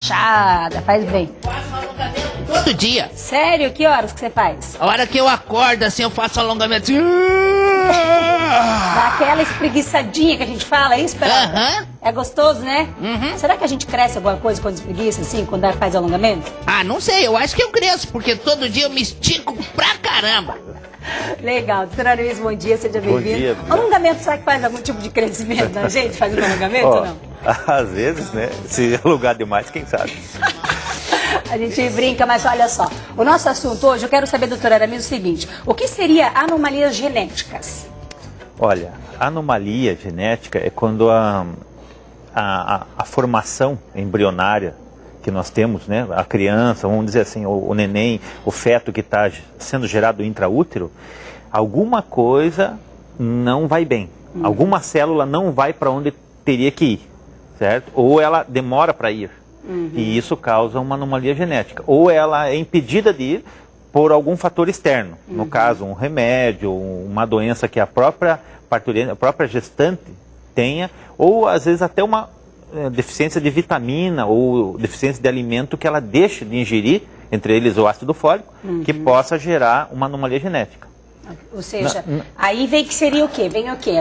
Chada, faz bem. Faço alongamento todo dia. Sério? Que horas que você faz? A hora que eu acordo, assim, eu faço alongamento. Dá aquela espreguiçadinha que a gente fala, é isso, Fernanda? Aham. É gostoso, né? Uhum. Será que a gente cresce alguma coisa quando espreguiça, assim, quando faz alongamento? Ah, não sei, eu acho que eu cresço, porque todo dia eu me estico pra caramba. Legal. Doutora Aramis, bom dia, seja Bom bem-vindo. dia. Alongamento, será que faz algum tipo de crescimento na gente? Faz um alongamento ou não? Às vezes, né? Se alugar demais, quem sabe? A gente brinca, mas olha só. O nosso assunto hoje, eu quero saber, doutora Aramis, o seguinte. O que seria anomalias genéticas? Olha, anomalia genética é quando a formação embrionária que nós temos, né? A criança, vamos dizer assim, o neném, o feto que está sendo gerado intraútero, alguma coisa não vai bem. Alguma célula não vai para onde teria que ir, certo? Ou ela demora para ir. E isso causa uma anomalia genética. Ou ela é impedida de ir por algum fator externo. No caso, um remédio, uma doença que a própria parturienta, a própria gestante tenha, ou às vezes até uma deficiência de vitamina ou deficiência de alimento que ela deixe de ingerir, entre eles o ácido fólico, que possa gerar uma anomalia genética. Ou seja, aí vem que seria o quê? Vem o quê?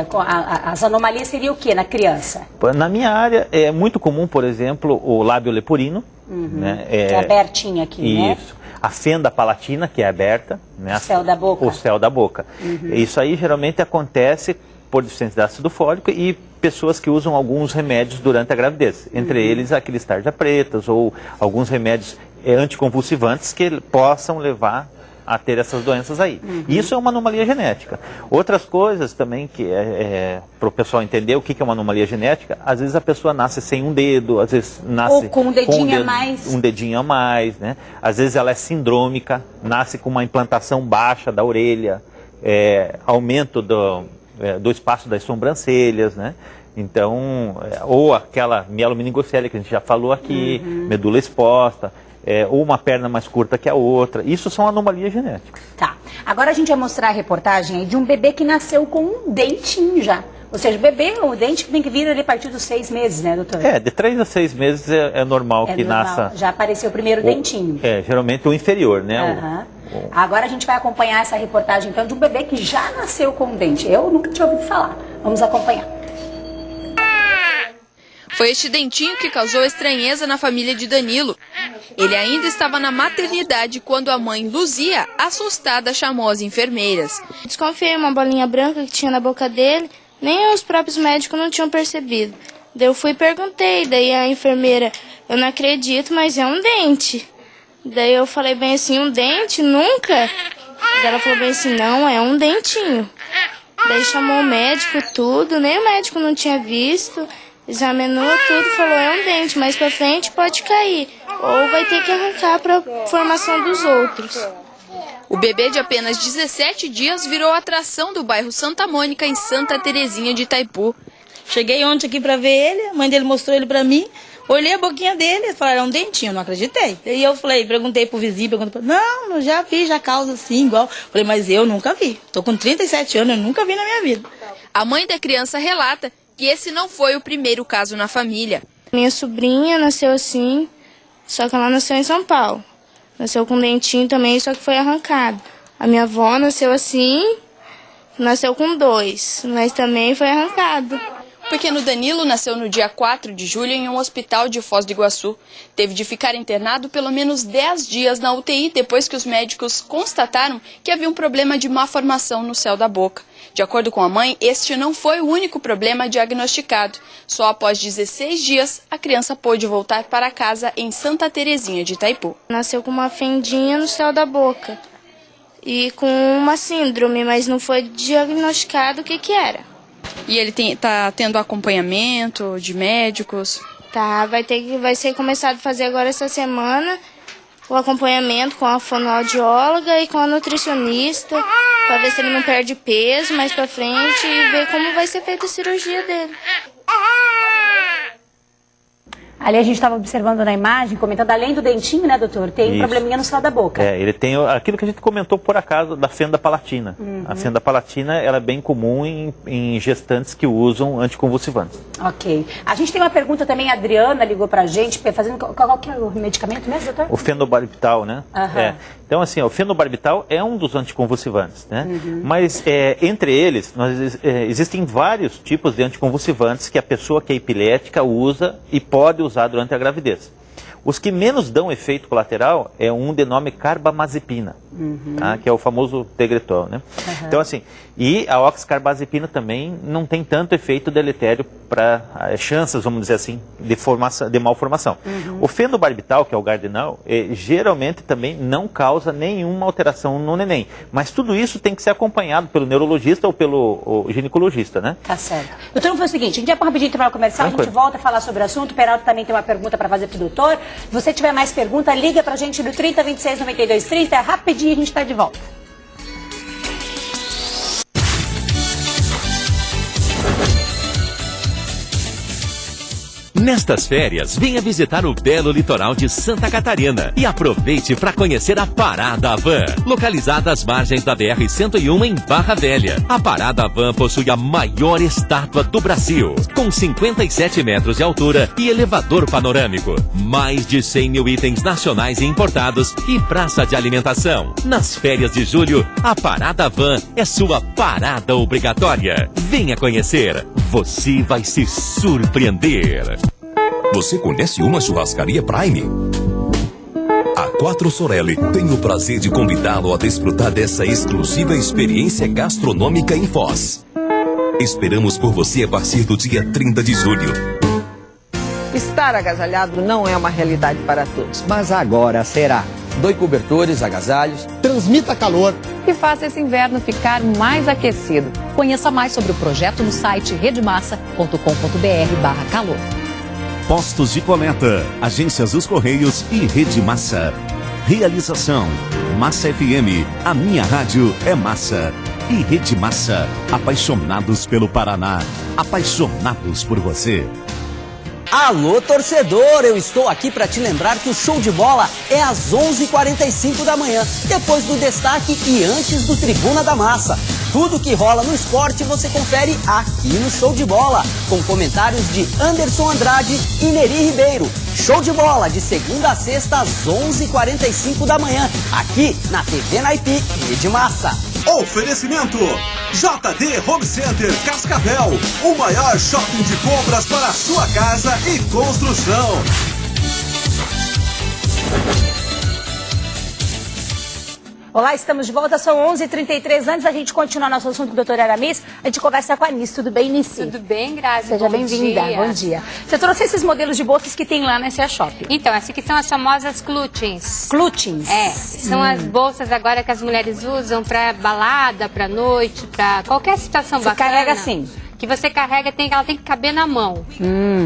As anomalias seriam o quê na criança? Na minha área é muito comum, por exemplo, o lábio leporino. Né? Que é abertinho aqui, né? Isso. A fenda palatina, que é aberta. Né? O céu da boca. O céu da boca. Isso aí geralmente acontece por deficiência de ácido fólico e pessoas que usam alguns remédios durante a gravidez. Entre eles, aqueles tarja pretas ou alguns remédios anticonvulsivantes que possam levar a ter essas doenças aí. Isso é uma anomalia genética. Outras coisas também que para o pessoal entender o que é uma anomalia genética, às vezes a pessoa nasce sem um dedo, às vezes nasce ou com um dedinho a mais. Um dedinho a mais, né? Às vezes ela é sindrômica, nasce com uma implantação baixa da orelha, aumento do espaço das sobrancelhas, né? Então, ou aquela mielomeningocele que a gente já falou aqui, medula exposta, ou uma perna mais curta que a outra. Isso são anomalias genéticas. Tá. Agora a gente vai mostrar a reportagem aí de um bebê que nasceu com um dentinho já. Ou seja, o bebê, o dente tem que vir ali a partir dos 6 meses, né, doutor? De 3 a 6 meses é normal que normal. nasça. Já apareceu o primeiro dentinho. Geralmente o inferior, né? Agora a gente vai acompanhar essa reportagem, então, de um bebê que já nasceu com um dente. Eu nunca tinha ouvido falar. Vamos acompanhar. Foi este dentinho que causou estranheza na família de Danilo. Ele ainda estava na maternidade quando a mãe Luzia, assustada, chamou as enfermeiras. Desconfiei uma bolinha branca que tinha na boca dele, nem os próprios médicos não tinham percebido. Daí eu fui e perguntei, daí a enfermeira, eu não acredito, mas é um dente. Daí eu falei bem assim, um dente? Nunca? Daí ela falou bem assim, não, é um dentinho. Daí chamou o médico, tudo, nem o médico não tinha visto. Examinou tudo, falou, é um dente, mais pra frente pode cair, ou vai ter que arrancar para formação dos outros. O bebê de apenas 17 dias virou atração do bairro Santa Mônica, em Santa Terezinha de Itaipu. Cheguei ontem aqui pra ver ele, a mãe dele mostrou ele pra mim, olhei a boquinha dele, falaram, é um dentinho, não acreditei. E eu perguntei pro vizinho, não, já vi, já causa assim, igual. Falei, mas eu nunca vi, tô com 37 anos, eu nunca vi na minha vida. A mãe da criança relata que esse não foi o primeiro caso na família. Minha sobrinha nasceu assim, só que ela nasceu em São Paulo. Nasceu com um dentinho também, só que foi arrancado. A minha avó nasceu assim, nasceu com 2, mas também foi arrancado. O pequeno Danilo nasceu no dia 4 de julho em um hospital de Foz do Iguaçu. Teve de ficar internado pelo menos 10 dias na UTI depois que os médicos constataram que havia um problema de má formação no céu da boca. De acordo com a mãe, este não foi o único problema diagnosticado. Só após 16 dias, a criança pôde voltar para casa em Santa Terezinha de Itaipu. Nasceu com uma fendinha no céu da boca e com uma síndrome, mas não foi diagnosticado o que era. E ele tá tendo acompanhamento de médicos? Tá, vai ser começado a fazer agora essa semana o acompanhamento com a fonoaudióloga e com a nutricionista, para ver se ele não perde peso mais pra frente e ver como vai ser feita a cirurgia dele. Ali a gente estava observando na imagem, comentando, além do dentinho, né, doutor, tem um probleminha no céu da boca. Ele tem aquilo que a gente comentou por acaso da fenda palatina. A fenda palatina, ela é bem comum em gestantes que usam anticonvulsivantes. Ok. A gente tem uma pergunta também, a Adriana ligou pra gente, fazendo qual que é o medicamento mesmo, doutor? O fenobarbital, né? Então, assim, o fenobarbital é um dos anticonvulsivantes, né? Mas, entre eles, existem vários tipos de anticonvulsivantes que a pessoa que é epilética usa e pode usar durante a gravidez. Os que menos dão efeito colateral é um de nome carbamazepina, tá? Que é o famoso Tegretol, né? Então, assim, e a oxcarbazepina também não tem tanto efeito deletério para chances, vamos dizer assim, de malformação. O fenobarbital, que é o Gardenal, geralmente também não causa nenhuma alteração no neném. Mas tudo isso tem que ser acompanhado pelo neurologista ou pelo ginecologista, né? Tá certo. Doutor, vamos fazer o seguinte, a gente vai para um rapidinho intervalo comercial, a gente volta a falar sobre o assunto, o Peralta também tem uma pergunta para fazer para o doutor. Se você tiver mais pergunta, liga pra gente no 3026-9230, rapidinho a gente está de volta. Nestas férias, venha visitar o belo litoral de Santa Catarina e aproveite para conhecer a Parada Havan, localizada às margens da BR-101 em Barra Velha. A Parada Havan possui a maior estátua do Brasil, com 57 metros de altura e elevador panorâmico, mais de 100 mil itens nacionais e importados e praça de alimentação. Nas férias de julho, a Parada Havan é sua parada obrigatória. Venha conhecer, você vai se surpreender. Você conhece uma churrascaria Prime? A 4 Sorelli tem o prazer de convidá-lo a desfrutar dessa exclusiva experiência gastronômica em Foz. Esperamos por você a partir do dia 30 de julho. Estar agasalhado não é uma realidade para todos. Mas agora será. Doe cobertores, agasalhos, transmita calor e faça esse inverno ficar mais aquecido. Conheça mais sobre o projeto no site redemassa.com.br/calor. Postos de coleta, agências dos Correios e Rede Massa. Realização, Massa FM, a minha rádio é Massa. E Rede Massa, apaixonados pelo Paraná, apaixonados por você. Alô, torcedor, eu estou aqui para te lembrar que o show de bola é às 11h45 da manhã, depois do destaque e antes do Tribuna da Massa. Tudo que rola no esporte você confere aqui no Show de Bola, com comentários de Anderson Andrade e Neri Ribeiro. Show de Bola, de segunda a sexta às 11h45 da manhã, aqui na TV Naipi Rede Massa. Oferecimento JD Home Center Cascavel, o maior shopping de compras para a sua casa e construção. Olá, estamos de volta, são 11h33. Antes da gente continuar nosso assunto com o doutor Aramis, a gente conversa com a Nice. Tudo bem, Nice? Tudo bem, Grazi. Seja bem-vinda. Bom dia. Você trouxe esses modelos de bolsas que tem lá na S.A. Shopping. Então, essas aqui são as famosas clutchings. Clutchings? É, são as bolsas agora que as mulheres usam para balada, para noite, para qualquer situação bacana. Você carrega assim? Que você carrega, ela tem que caber na mão.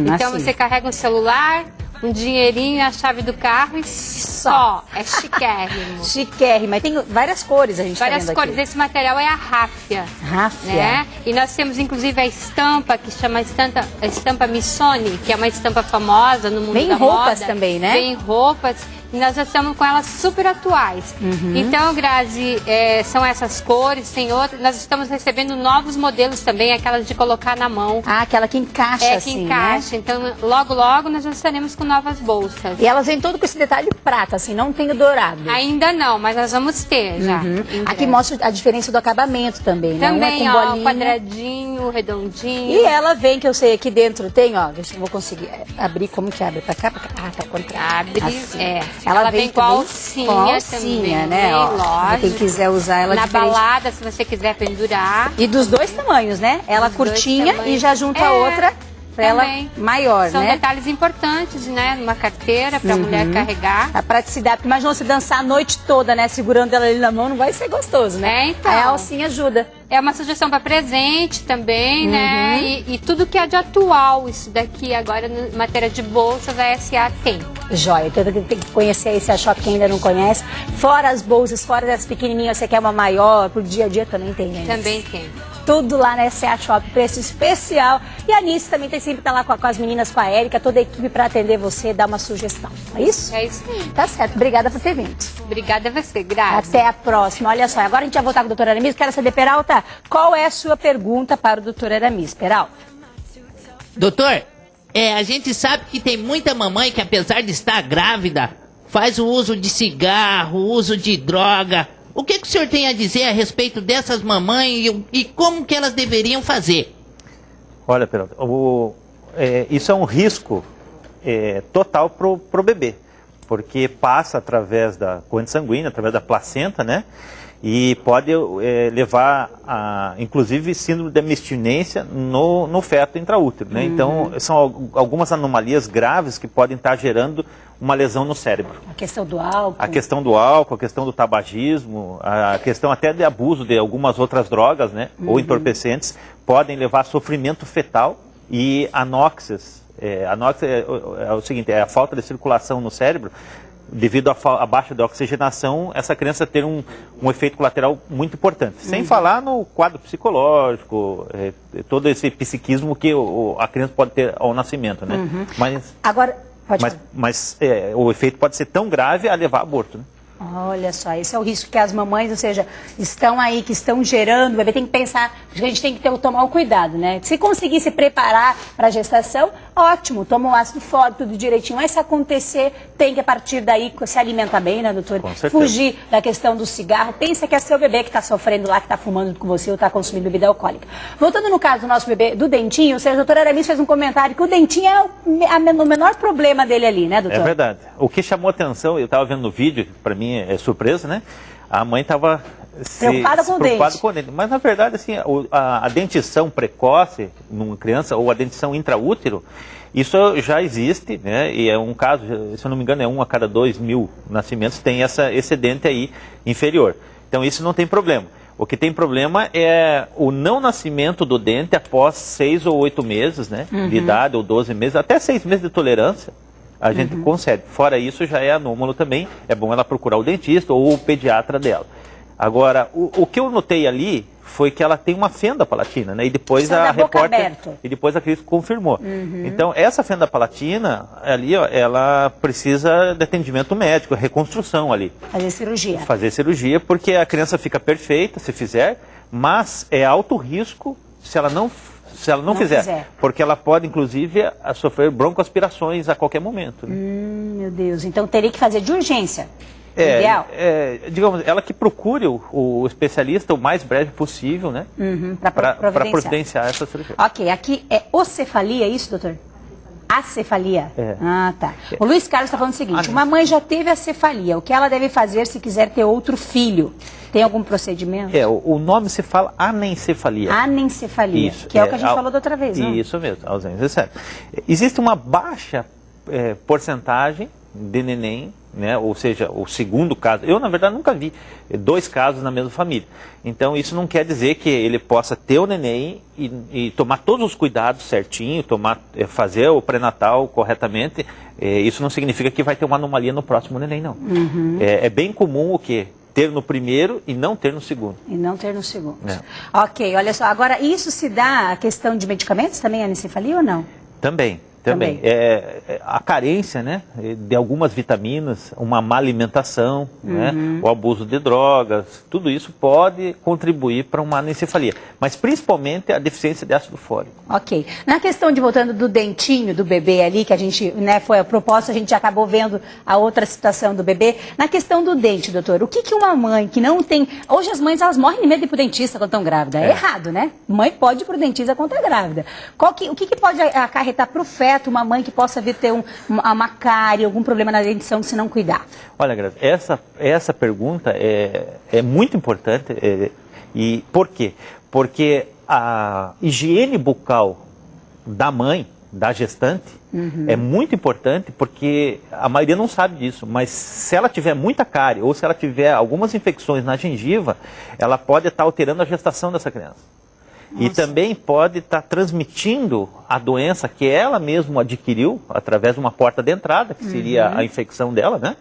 Então, assim. Você carrega um celular, um dinheirinho, a chave do carro e só. É chiquérrimo. Chiquérrimo. Mas tem várias cores, a gente várias tá vendo cores. aqui. Esse material é a ráfia. Ráfia. Né? E nós temos, inclusive, a estampa, que chama a estampa Missoni, que é uma estampa famosa no mundo da moda. Vem roupas também, né? Vem roupas. E nós já estamos com elas super atuais. Então, Grazi, são essas cores, tem outras. Nós estamos recebendo novos modelos também, aquelas de colocar na mão. Ah, aquela que encaixa assim, que encaixa. Né? Então, logo, logo, nós já estaremos com novas bolsas. E elas vêm todo com esse detalhe prata, assim, não tem o dourado. Ainda não, mas nós vamos ter já. Aqui mostra a diferença do acabamento também, né? Também, uma com bolinha. Quadradinho, redondinho. E ela vem, que eu sei, aqui dentro tem, ó, deixa eu vou conseguir abrir, como que abre? Pra cá, pra cá? Ah, tá ao contrário. Abre, assim. Ela vem com a alcinha também, né? Ó, lógico. quem quiser usar ela na diferente. balada, se você quiser pendurar. E dos dois tamanhos, né? Ela curtinha e já junta a outra pra ela maior, São né? detalhes importantes, né? Numa carteira pra mulher carregar. A praticidade, porque imagina você dançar a noite toda, né? Segurando ela ali na mão, não vai ser gostoso, né? Então. Aí a alcinha ajuda. É uma sugestão para presente também, né? E tudo que é de atual, isso daqui agora, em matéria de bolsas, a S.A. tem. Joia, então tem que conhecer esse shopping que ainda não conhece. Fora as bolsas, fora as pequenininhas, você quer uma maior, pro dia a dia também tem, né? Também tem. Tudo lá na S.A. Shop, preço especial. E a Anice também tem sempre tá lá com as meninas, com a Érica, toda a equipe para atender você, dar uma sugestão. É isso? É isso aí. Tá certo. Obrigada por ter vindo. Obrigada a você, Grazi. Até a próxima. Olha só, agora a gente vai voltar com o doutor Aramis. Quero saber, Peralta, qual é a sua pergunta para o doutor Aramis? Peralta. Doutor, a gente sabe que tem muita mamãe que, apesar de estar grávida, faz o uso de cigarro, o uso de droga. O que o senhor tem a dizer a respeito dessas mamães e como que elas deveriam fazer? Olha, Peralta, isso é um risco total pro bebê, porque passa através da corrente sanguínea, através da placenta, né? E pode levar a, inclusive, síndrome de abstinência no feto intraútero, né? Então, são algumas anomalias graves que podem estar gerando uma lesão no cérebro. A questão do álcool. A questão do álcool, a questão do tabagismo, a questão até de abuso de algumas outras drogas, né? Ou entorpecentes, podem levar a sofrimento fetal e anóxias. Anóxia é o seguinte, é a falta de circulação no cérebro. Devido à baixa de oxigenação, essa criança ter um efeito colateral muito importante. Sem falar no quadro psicológico, todo esse psiquismo que a criança pode ter ao nascimento, né? Agora, mas o efeito pode ser tão grave a levar a aborto, né? Olha só, esse é o risco que as mamães, ou seja, estão aí, que estão gerando, o bebê tem que pensar, porque a gente tem que tomar o cuidado, né? Se conseguir se preparar para a gestação, ótimo, toma um ácido fólico, tudo direitinho, mas se acontecer, tem que a partir daí se alimentar bem, né, doutor? Com certeza. Fugir da questão do cigarro, pensa que é seu bebê que está sofrendo lá, que está fumando com você ou está consumindo bebida alcoólica. Voltando no caso do nosso bebê, do dentinho, ou seja, a doutora Aramis fez um comentário que o dentinho é o menor problema dele ali, né, doutor? É verdade. O que chamou atenção, eu estava vendo no vídeo, para mim é surpresa, né? A mãe estava preocupada com o dente. Mas, na verdade, assim, a dentição precoce numa criança, ou a dentição intraútero, isso já existe, né? E é um caso, se eu não me engano, é 1 a cada 2.000 nascimentos tem esse dente aí inferior. Então, isso não tem problema. O que tem problema é o não nascimento do dente após 6 ou 8 meses, né? De idade, ou 12 meses, até 6 meses de tolerância. A gente concede. Fora isso, já é anômalo também. É bom ela procurar o dentista ou o pediatra dela. Agora, o que eu notei ali foi que ela tem uma fenda palatina, né? E depois a repórter e depois a Cris confirmou. Então, essa fenda palatina ali, ó, ela precisa de atendimento médico, reconstrução ali. Fazer cirurgia. Fazer cirurgia, porque a criança fica perfeita se fizer, mas é alto risco se ela não fizer, porque ela pode, inclusive, sofrer broncoaspirações a qualquer momento. Né? Meu Deus, então teria que fazer de urgência, ideal? Digamos, ela que procure o especialista o mais breve possível, né? Para providenciar essa cirurgia. Ok, aqui é ocefalia, é isso, doutor? Acefalia? Ah, tá. O Luiz Carlos está falando o seguinte, uma mãe já teve acefalia, o que ela deve fazer se quiser ter outro filho? Tem algum procedimento? O nome se fala anencefalia. Anencefalia, isso, que é o que a gente falou da outra vez, né? Isso mesmo, ausência de cérebro. Existe uma baixa porcentagem de neném, né? Ou seja, o segundo caso. Eu, na verdade, nunca vi 2 casos na mesma família. Então, isso não quer dizer que ele possa ter o neném e tomar todos os cuidados certinho, fazer o pré-natal corretamente. Isso não significa que vai ter uma anomalia no próximo neném, não. É bem comum o quê? Ter no primeiro e não ter no segundo. E não ter no segundo. Ok, olha só. Agora, isso se dá a questão de medicamentos também, a anencefalia ou não? Também. A carência, né, de algumas vitaminas, uma má alimentação, né, o abuso de drogas, tudo isso pode contribuir para uma anencefalia, mas principalmente a deficiência de ácido fólico. Ok. Na questão de voltando do dentinho do bebê ali, que a gente, né, foi a proposta, a gente acabou vendo a outra situação do bebê. Na questão do dente, doutor, o que uma mãe que não tem... Hoje as mães, elas morrem de medo de ir pro dentista quando estão grávidas. É errado, né? Mãe pode ir pro dentista quando está grávida. O que pode acarretar para o feto uma mãe que possa vir ter uma cárie, algum problema na dentição se não cuidar? Olha, Grazi, essa pergunta é muito importante. E por quê? Porque a higiene bucal da mãe, da gestante, é muito importante, porque a maioria não sabe disso, mas se ela tiver muita cárie ou se ela tiver algumas infecções na gengiva, ela pode estar alterando a gestação dessa criança. Nossa. E também pode estar transmitindo a doença que ela mesma adquiriu através de uma porta de entrada, que seria a infecção dela, né?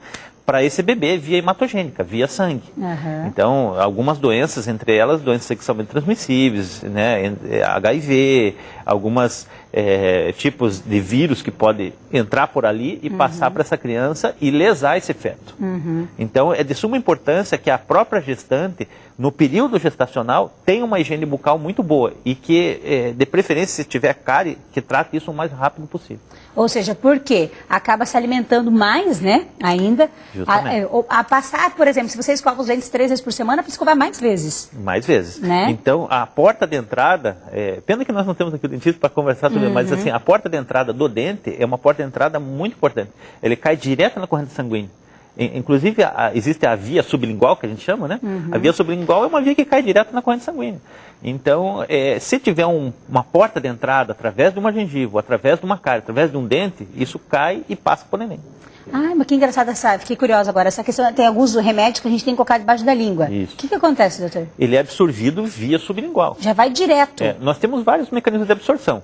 para esse bebê via hematogênica, via sangue. Então, algumas doenças, entre elas doenças sexualmente transmissíveis, né, HIV, algumas tipos de vírus que podem entrar por ali e passar para essa criança e lesar esse feto. Então, é de suma importância que a própria gestante, no período gestacional, tenha uma higiene bucal muito boa e que, de preferência, se tiver cárie, que trate isso o mais rápido possível. Ou seja, porque acaba se alimentando mais, né, ainda, a passar, por exemplo, se você escova os dentes 3 vezes por semana, precisa escovar mais vezes. Mais vezes. Né? Então, a porta de entrada, pena que nós não temos aqui o dentista para conversar sobre, mas assim, a porta de entrada do dente é uma porta de entrada muito importante. Ele cai direto na corrente sanguínea. Inclusive, existe a via sublingual, que a gente chama, né? A via sublingual é uma via que cai direto na corrente sanguínea. Então, se tiver uma porta de entrada através de uma gengiva, através de uma cárie, através de um dente, isso cai e passa para o neném. Ai, mas que engraçado essa, fiquei curiosa agora. Essa questão, tem alguns remédios que a gente tem que colocar debaixo da língua. Isso. O que acontece, doutor? Ele é absorvido via sublingual. Já vai direto. Nós temos vários mecanismos de absorção.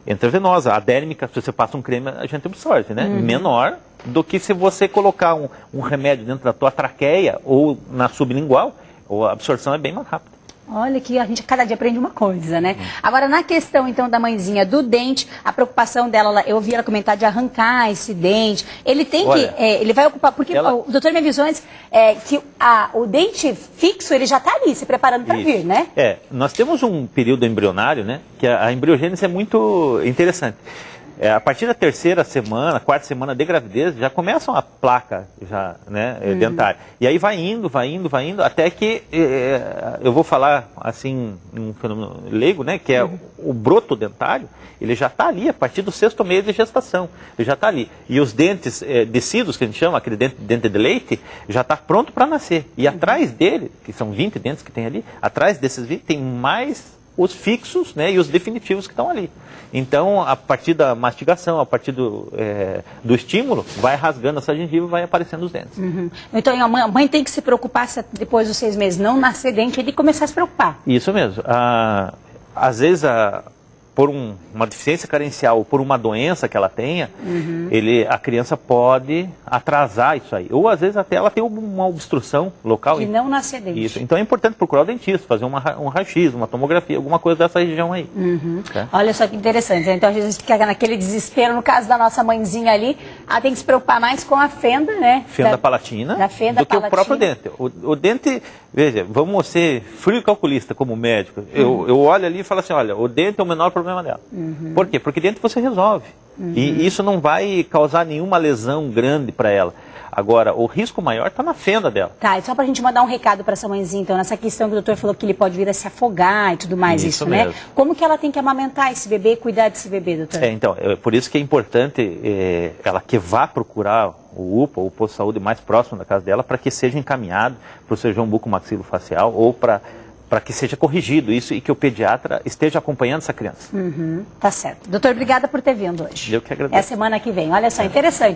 Intravenosa, a dérmica, se você passa um creme, a gente absorve, né? Menor do que se você colocar um remédio dentro da tua traqueia ou na sublingual, a absorção é bem mais rápida. Olha que a gente cada dia aprende uma coisa, né? Agora, na questão, então, da mãezinha do dente, a preocupação dela, eu ouvi ela comentar de arrancar esse dente. Ele tem ele vai ocupar, porque o doutor me avisou antes que o dente fixo, ele já está ali, se preparando para vir, né? Nós temos um período embrionário, né? Que a embriogênese é muito interessante. A partir da terceira semana, quarta semana de gravidez, já começa uma placa dentária. E aí vai indo, até que, eu vou falar assim, um fenômeno leigo, né, que é o broto dentário, ele já está ali a partir do 6º mês de gestação, ele já está ali. E os dentes descidos, que a gente chama, aquele dente de leite, já está pronto para nascer. E atrás dele, que são 20 dentes que tem ali, atrás desses 20 tem mais os fixos, né, e os definitivos que estão ali. Então, a partir da mastigação, a partir do estímulo, vai rasgando essa gengiva e vai aparecendo os dentes. Então, a mãe tem que se preocupar se depois dos 6 meses não nascer dente, ele começar a se preocupar. Isso mesmo. Às vezes, por uma deficiência carencial ou por uma doença que ela tenha, a criança pode atrasar isso aí. Ou às vezes até ela tem uma obstrução local. E não nascer dente. Isso. Então é importante procurar o dentista, fazer um raio-x, uma tomografia, alguma coisa dessa região aí. Olha só que interessante. Então a gente fica naquele desespero, no caso da nossa mãezinha ali, ela tem que se preocupar mais com a fenda, né? Fenda palatina, do que o próprio dente. O dente, veja, vamos ser frio e calculista como médico. Eu olho ali e falo assim, olha, o dente é o menor problema dela. Por quê? Porque dentro você resolve. E isso não vai causar nenhuma lesão grande para ela. Agora, o risco maior está na fenda dela. Tá, e só para a gente mandar um recado para essa mãezinha, então, nessa questão que o doutor falou que ele pode vir a se afogar e tudo mais, isso né? Como que ela tem que amamentar esse bebê e cuidar desse bebê, doutor? Então, por isso que é importante ela que vá procurar o UPA, o posto de saúde mais próximo da casa dela, para que seja encaminhado para o cirurgião bucomaxilofacial ou para que seja corrigido isso e que o pediatra esteja acompanhando essa criança. Tá certo. Doutor, obrigada por ter vindo hoje. Eu que agradeço. É a semana que vem. Olha só, interessante.